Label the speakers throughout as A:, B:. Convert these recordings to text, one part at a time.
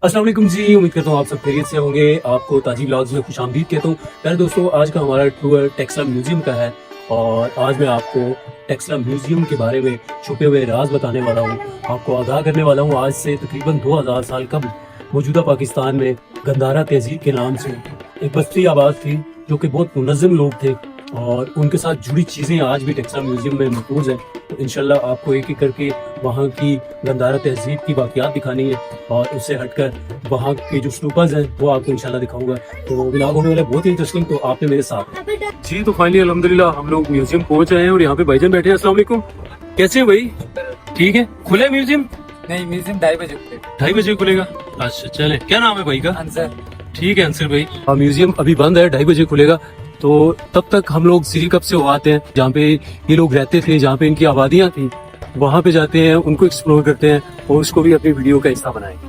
A: अस्सलाम वालेकुम जी, उम्मीद करता हूँ आप सब खैरियत से होंगे। आपको ताजी व्लॉग्स में खुश आमदीद कहता हूँ। पहले दोस्तों, आज का हमारा टूर टेक्सला म्यूजियम का है और आज मैं आपको टेक्सला म्यूजियम के बारे में छुपे हुए राज बताने वाला हूँ, आपको आगाह करने वाला हूँ। आज से तकरीबन 2000 साल कबल मौजूदा पाकिस्तान में गंधारा तहजीब के नाम से एक बस्ती आबाद थी जो कि बहुत मुनज़्ज़म लोग थे और उनके साथ जुड़ी चीज़ें आज भी टेक्सला म्यूजियम में महफूज हैं। तो इंशाल्लाह आपको एक एक करके वहाँ की गंधारा तहजीब की वाक़यात दिखानी है और उससे हटकर वहाँ के जो स्टूपाज हैं वो आपको इंशाल्लाह दिखाऊंगा। तो व्लॉग होने वाला बहुत ही इंटरेस्टिंग, तो आपने मेरे साथ जी। तो फाइनली अल्हम्दुलिल्लाह हम लोग म्यूजियम पहुँच रहे हैं और यहाँ पे भाईजान बैठे हैं। अस्सलाम वालेकुम, कैसे हैं भाई? ठीक है, खुला है म्यूजियम?
B: नहीं, म्यूजियम 2:30 बजे
A: 2:30 बजे खुलेगा। अच्छा चले, क्या नाम है भाई का?
B: अंसर।
A: ठीक है अंसर भाई। म्यूजियम अभी बंद है, 2:30 बजे खुलेगा। तो तब तक हम लोग सीरी कप से आते हैं जहाँ पे ये लोग रहते थे, जहाँ पे इनकी आबादियाँ थी, वहाँ पे जाते हैं, उनको एक्सप्लोर करते हैं और उसको भी अपनी वीडियो का हिस्सा बनाएंगे।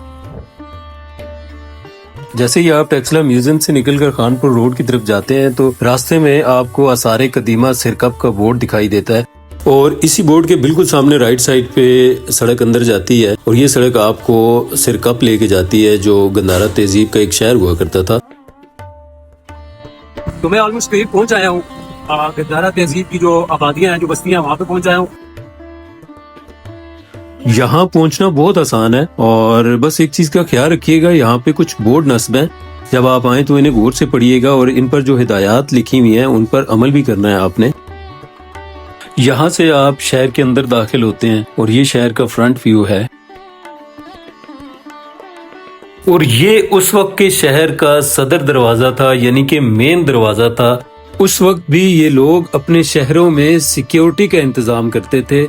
C: जैसे ही आप टेक्सला म्यूजियम से निकलकर खानपुर रोड की तरफ जाते हैं तो रास्ते में आपको आसारे कदीमा सिरकप का बोर्ड दिखाई देता है और इसी बोर्ड के बिल्कुल सामने राइट साइड पे सड़क अंदर जाती है और ये सड़क आपको सिरकप लेके जाती है जो गंधारा तहजीब का एक शहर हुआ करता था।
A: तो मैं ऑलमोस्ट करीब पहुंच आया हूँ। गंधारा तहजीब की जो आबादियाँ हैं, जो बस्तियाँ, वहाँ पे पहुंच आया हूँ।
C: यहाँ पहुँचना बहुत आसान है और बस एक चीज का ख्याल रखिएगा, यहाँ पे कुछ बोर्ड नस्ब हैं। जब आप आए तो इन्हें गौर से पढ़िएगा और इन पर जो हिदायत लिखी हुई हैं उन पर अमल भी करना है आपने। यहाँ से आप शहर के अंदर दाखिल होते हैं और ये शहर का फ्रंट व्यू है और ये उस वक्त के शहर का सदर दरवाजा था, यानी कि मेन दरवाजा था। उस वक्त भी ये लोग अपने शहरों में सिक्योरिटी का इंतजाम करते थे।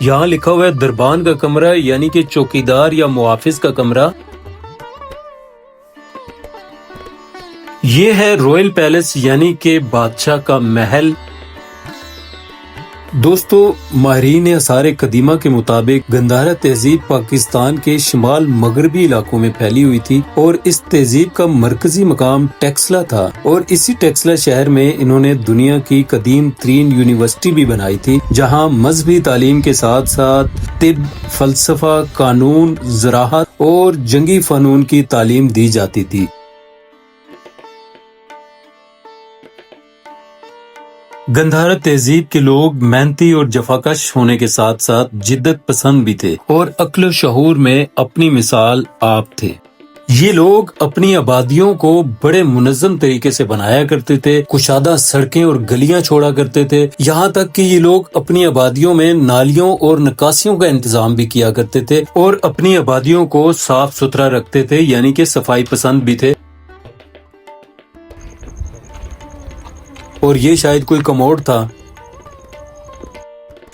C: यहाँ लिखा हुआ है दरबान का कमरा, यानी कि चौकीदार या मुआफिज का कमरा। ये है रॉयल पैलेस, यानी कि बादशाह का महल। दोस्तों, माहिरीन आसारे कदीमा के मुताबिक गंधारा तहजीब पाकिस्तान के शिमाल मगरबी इलाकों में फैली हुई थी और इस तहजीब का मरकजी मकाम टेक्सला था और इसी टेक्सला शहर में इन्होंने दुनिया की कदीम तरीन यूनिवर्सिटी भी बनाई थी, जहां मजहबी तालीम के साथ साथ तिब, फलसफा, कानून, ज़राअत और जंगी फनून की तालीम दी जाती थी। गंधारा तहजीब के लोग मेहनती और जफाकश होने के साथ साथ जिद्दत पसंद भी थे और अक्ल शहूर में अपनी मिसाल आप थे। ये लोग अपनी आबादियों को बड़े मुनज़्ज़म तरीके से बनाया करते थे, कुशादा सड़कें और गलियां छोड़ा करते थे। यहाँ तक कि ये लोग अपनी आबादियों में नालियों और निकासियों का इंतजाम भी किया करते थे और अपनी आबादियों को साफ सुथरा रखते थे, यानी कि सफाई पसंद भी थे। और ये शायद कोई कमोड था।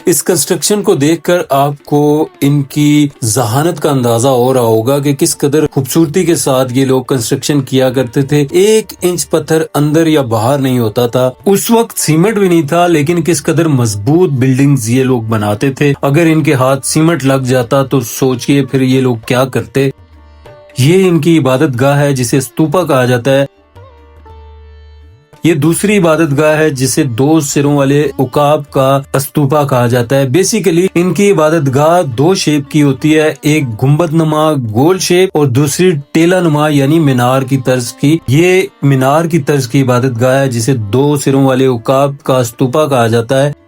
C: इस कंस्ट्रक्शन को देखकर आपको इनकी जहानत का अंदाजा हो रहा होगा कि किस कदर खूबसूरती के साथ ये लोग कंस्ट्रक्शन किया करते थे। 1 इंच पत्थर अंदर या बाहर नहीं होता था। उस वक्त सीमेंट भी नहीं था, लेकिन किस कदर मजबूत बिल्डिंग्स ये लोग बनाते थे। अगर इनके हाथ सीमेंट लग जाता तो सोचिए फिर ये लोग क्या करते। ये इनकी इबादत गाह है जिसे स्तूपा कहा जाता है। ये दूसरी इबादत गाह है जिसे 2 सिरों वाले उकाब का स्तूपा कहा जाता है। बेसिकली इनकी इबादत गाह 2 शेप की होती है, एक गुम्बद नुमा गोल शेप और दूसरी टेला नुमा यानी मीनार की तर्ज की। ये मीनार की तर्ज की इबादत गाह है जिसे 2 सिरों वाले उकाब का स्तूपा कहा जाता है।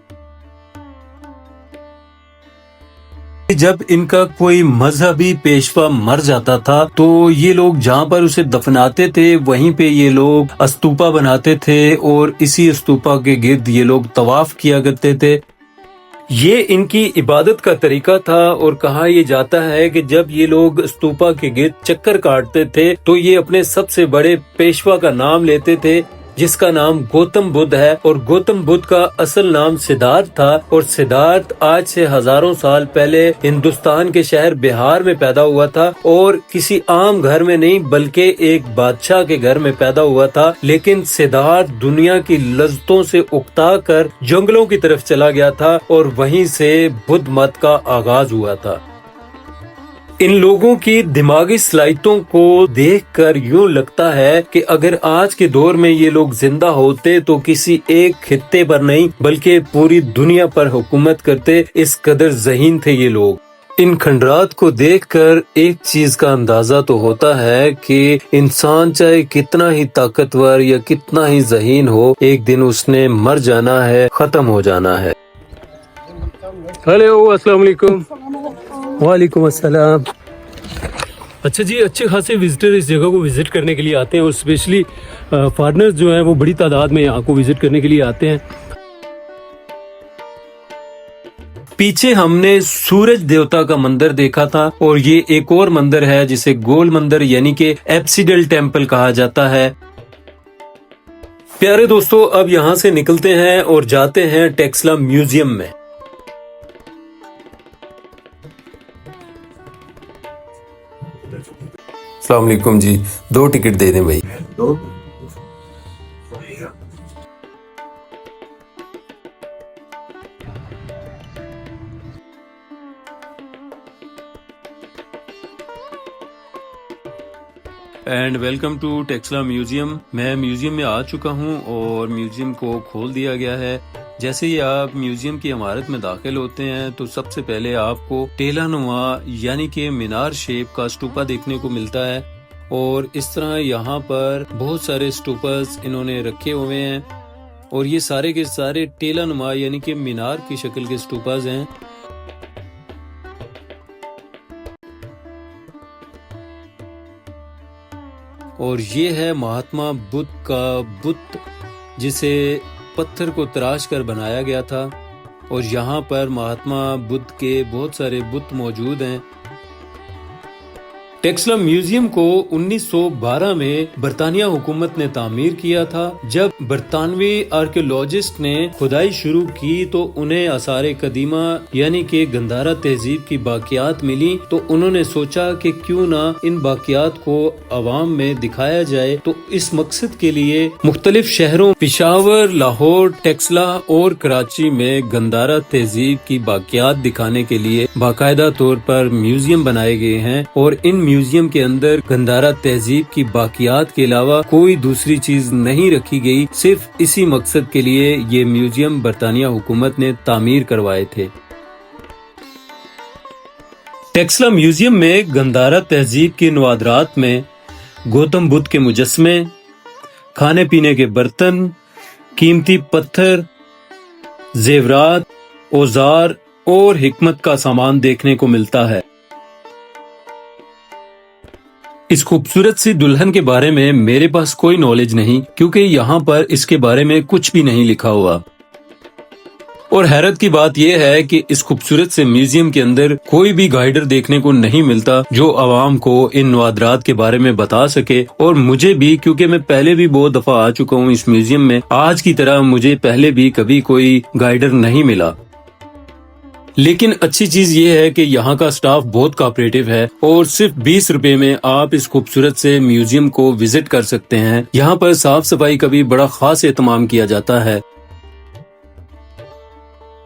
C: जब इनका कोई मजहबी पेशवा मर जाता था तो ये लोग जहाँ पर उसे दफनाते थे वहीं पे ये लोग स्तूपा बनाते थे और इसी स्तूपा के गिर्द ये लोग तवाफ किया करते थे। ये इनकी इबादत का तरीका था और कहा यह जाता है कि जब ये लोग स्तूपा के गिर्द चक्कर काटते थे तो ये अपने सबसे बड़े पेशवा का नाम लेते थे, जिसका नाम गौतम बुद्ध है और गौतम बुद्ध का असल नाम सिद्धार्थ था और सिद्धार्थ आज से हजारों साल पहले हिंदुस्तान के शहर बिहार में पैदा हुआ था और किसी आम घर में नहीं बल्कि एक बादशाह के घर में पैदा हुआ था। लेकिन सिद्धार्थ दुनिया की लज्जतों से उकता कर जंगलों की तरफ चला गया था और वहीं से बुद्ध मत का आगाज हुआ था। इन लोगों की दिमागी सलाहियतों को देखकर यूं लगता है कि अगर आज के दौर में ये लोग जिंदा होते तो किसी एक खित्ते पर नहीं बल्कि पूरी दुनिया पर हुकूमत करते, इस कदर ज़हीन थे ये लोग। ان کھنڈرات کو دیکھ کر ایک چیز کا اندازہ تو ہوتا ہے کہ انسان چاہے کتنا ہی طاقتور یا کتنا ہی ذہین ہو، ایک دن اس نے مر جانا ہے، ختم ہو جانا ہے۔
A: ہیلو، السلام علیکم۔ وعلیکم السلام۔ اچھا جی، اچھے خاصے وزٹر اس جگہ کو وزٹ کرنے کے لیے آتے ہیں، اور اسپیشلی فارنرز جو ہیں وہ بڑی تعداد میں یہاں کو وزٹ کرنے کے لیے آتے ہیں۔
C: پیچھے ہم نے سورج دیوتا کا مندر دیکھا تھا، اور یہ ایک اور مندر ہے جسے گول مندر یعنی کہ ایپسیڈل ٹیمپل کہا جاتا ہے۔ پیارے دوستو، اب یہاں سے نکلتے ہیں اور جاتے ہیں ٹیکسلا میوزیم میں۔ السلام علیکم جی، 2 ٹکٹ دے دیں بھائی۔ And welcome to Taxila museum. میں میوزیم میں آ چکا ہوں اور میوزیم کو کھول دیا گیا ہے۔ جیسے ہی آپ میوزیم کی عمارت میں داخل ہوتے ہیں تو سب سے پہلے آپ کو ٹیلا نما یعنی کہ مینار شیپ کا اسٹوپا دیکھنے کو ملتا ہے، اور اس طرح یہاں پر بہت سارے اسٹوپس انہوں نے رکھے ہوئے ہیں، اور یہ سارے کے سارے ٹیلا نما یعنی کہ مینار کی شکل کے اسٹوپاز ہیں۔ اور یہ ہے مہاتما بدھ کا بت، جسے پتھر کو تراش کر بنایا گیا تھا، اور یہاں پر مہاتما بدھ کے بہت سارے بت موجود ہیں۔ ٹیکسلا میوزیم کو 1912 میں برطانیہ حکومت نے تعمیر کیا تھا۔ جب برطانوی آرکیولوجسٹ نے کھدائی شروع کی تو انہیں آثار قدیمہ یعنی کہ گندھارا تہذیب کی باقیات ملی، تو انہوں نے سوچا کہ کیوں نہ ان باقیات کو عوام میں دکھایا جائے۔ تو اس مقصد کے لیے مختلف شہروں پشاور، لاہور، ٹیکسلا اور کراچی میں گندھارا تہذیب کی باقیات دکھانے کے لیے باقاعدہ طور پر میوزیم بنائے گئے ہیں، اور ان میوزیم کے اندر گندھارا تہذیب کی باقیات کے علاوہ کوئی دوسری چیز نہیں رکھی گئی۔ صرف اسی مقصد کے لیے یہ میوزیم برطانیہ حکومت نے تعمیر کروائے تھے۔ ٹیکسلا میوزیم میں گندھارا تہذیب کے نوادرات میں گوتم بدھ کے مجسمے، کھانے پینے کے برتن، قیمتی پتھر، زیورات، اوزار اور حکمت کا سامان دیکھنے کو ملتا ہے۔ اس خوبصورت سی دلہن کے بارے میں میرے پاس کوئی نالج نہیں، کیونکہ یہاں پر اس کے بارے میں کچھ بھی نہیں لکھا ہوا۔ اور حیرت کی بات یہ ہے کہ اس خوبصورت سے میوزیم کے اندر کوئی بھی گائیڈر دیکھنے کو نہیں ملتا جو عوام کو ان نوادرات کے بارے میں بتا سکے۔ اور مجھے بھی، کیونکہ میں پہلے بھی بہت دفعہ آ چکا ہوں اس میوزیم میں، آج کی طرح مجھے پہلے بھی کبھی کوئی گائیڈر نہیں ملا۔ لیکن اچھی چیز یہ ہے کہ یہاں کا سٹاف بہت کوآپریٹو ہے، اور صرف 20 روپے میں آپ اس خوبصورت سے میوزیم کو وزٹ کر سکتے ہیں۔ یہاں پر صاف صفائی کا بھی بڑا خاص اہتمام کیا جاتا ہے۔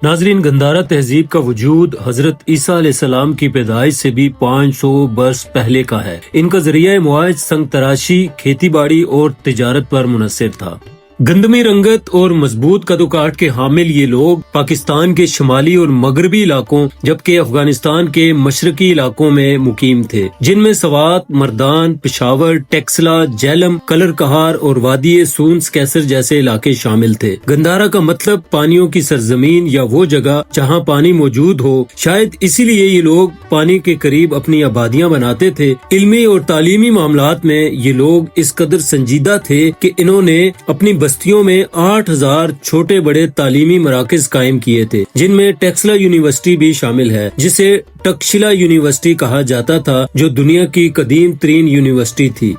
C: ناظرین، گندھارا تہذیب کا وجود حضرت عیسیٰ علیہ السلام کی پیدائش سے بھی 500 برس پہلے کا ہے۔ ان کا ذریعہ معاش سنگ تراشی، کھیتی باڑی اور تجارت پر منحصر تھا۔ گندمی رنگت اور مضبوط قد و کاٹ کے حامل یہ لوگ پاکستان کے شمالی اور مغربی علاقوں جبکہ افغانستان کے مشرقی علاقوں میں مقیم تھے، جن میں سوات، مردان، پشاور، ٹیکسلا، جہلم، کلر کہار اور وادی سونس کیسر جیسے علاقے شامل تھے۔ گندھارا کا مطلب پانیوں کی سرزمین یا وہ جگہ جہاں پانی موجود ہو۔ شاید اسی لیے یہ لوگ پانی کے قریب اپنی آبادیاں بناتے تھے۔ علمی اور تعلیمی معاملات میں یہ لوگ اس قدر سنجیدہ تھے کہ انہوں نے اپنی بستیوں میں 8000 چھوٹے بڑے تعلیمی مراکز قائم کیے تھے، جن میں ٹیکسلا یونیورسٹی بھی شامل ہے، جسے ٹکشلا یونیورسٹی کہا جاتا تھا، جو دنیا کی قدیم ترین یونیورسٹی تھی۔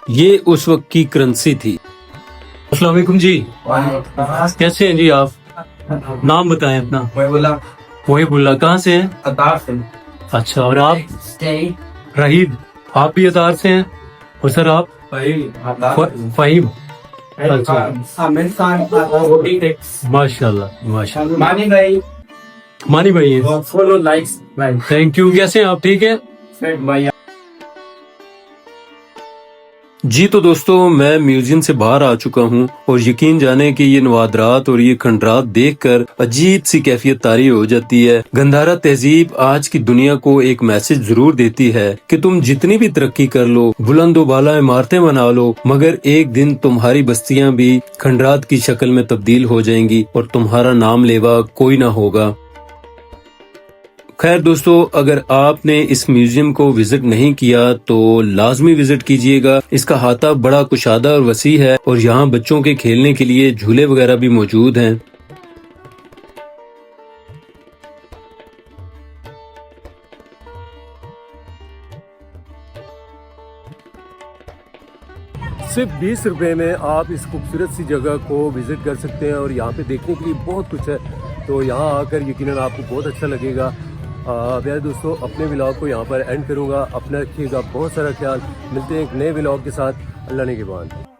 C: یہ اس وقت کی کرنسی تھی۔ السلام علیکم جی، کیسے ہیں جی آپ؟ نام بتائیں اپنا۔ وہیب اللہ، کہاں سے ہیں؟ اچھا، اور آپ؟ رحید، آپ بھی اتار سے ہیں؟ اور سر آپ؟ فہیم۔ ماشاء اللہ، ماشاء اللہ۔ مانی بھائی ہیں، تھینک یو۔ کیسے ہیں آپ؟ ٹھیک ہے۔ جی تو دوستو میں میوزیم سے باہر آ چکا ہوں اور یقین جانے کہ یہ نوادرات اور یہ کھنڈرات دیکھ کر عجیب سی کیفیت طاری ہو جاتی ہے۔ گندھارا تہذیب آج کی دنیا کو ایک میسج ضرور دیتی ہے کہ تم جتنی بھی ترقی کر لو، بلند و بالا عمارتیں بنا لو، مگر ایک دن تمہاری بستیاں بھی کھنڈرات کی شکل میں تبدیل ہو جائیں گی اور تمہارا نام لیوا کوئی نہ ہوگا۔ خیر دوستو، اگر آپ نے اس میوزیم کو وزٹ نہیں کیا تو لازمی وزٹ کیجئے گا۔ اس کا احاطہ بڑا کشادہ اور وسیع ہے اور یہاں بچوں کے کھیلنے کے لیے جھولے وغیرہ بھی موجود ہیں۔
A: صرف 20 روپے میں آپ اس خوبصورت سی جگہ کو وزٹ کر سکتے ہیں اور یہاں پہ دیکھنے کے لیے بہت کچھ ہے، تو یہاں آ کر یقیناً آپ کو بہت اچھا لگے گا۔ پیارے دوستو، اپنے ولاگ کو یہاں پر اینڈ کروں گا۔ اپنا رکھیے گا بہت سارا خیال، ملتے ہیں ایک نئے ولاگ کے ساتھ۔ اللہ نگہبان۔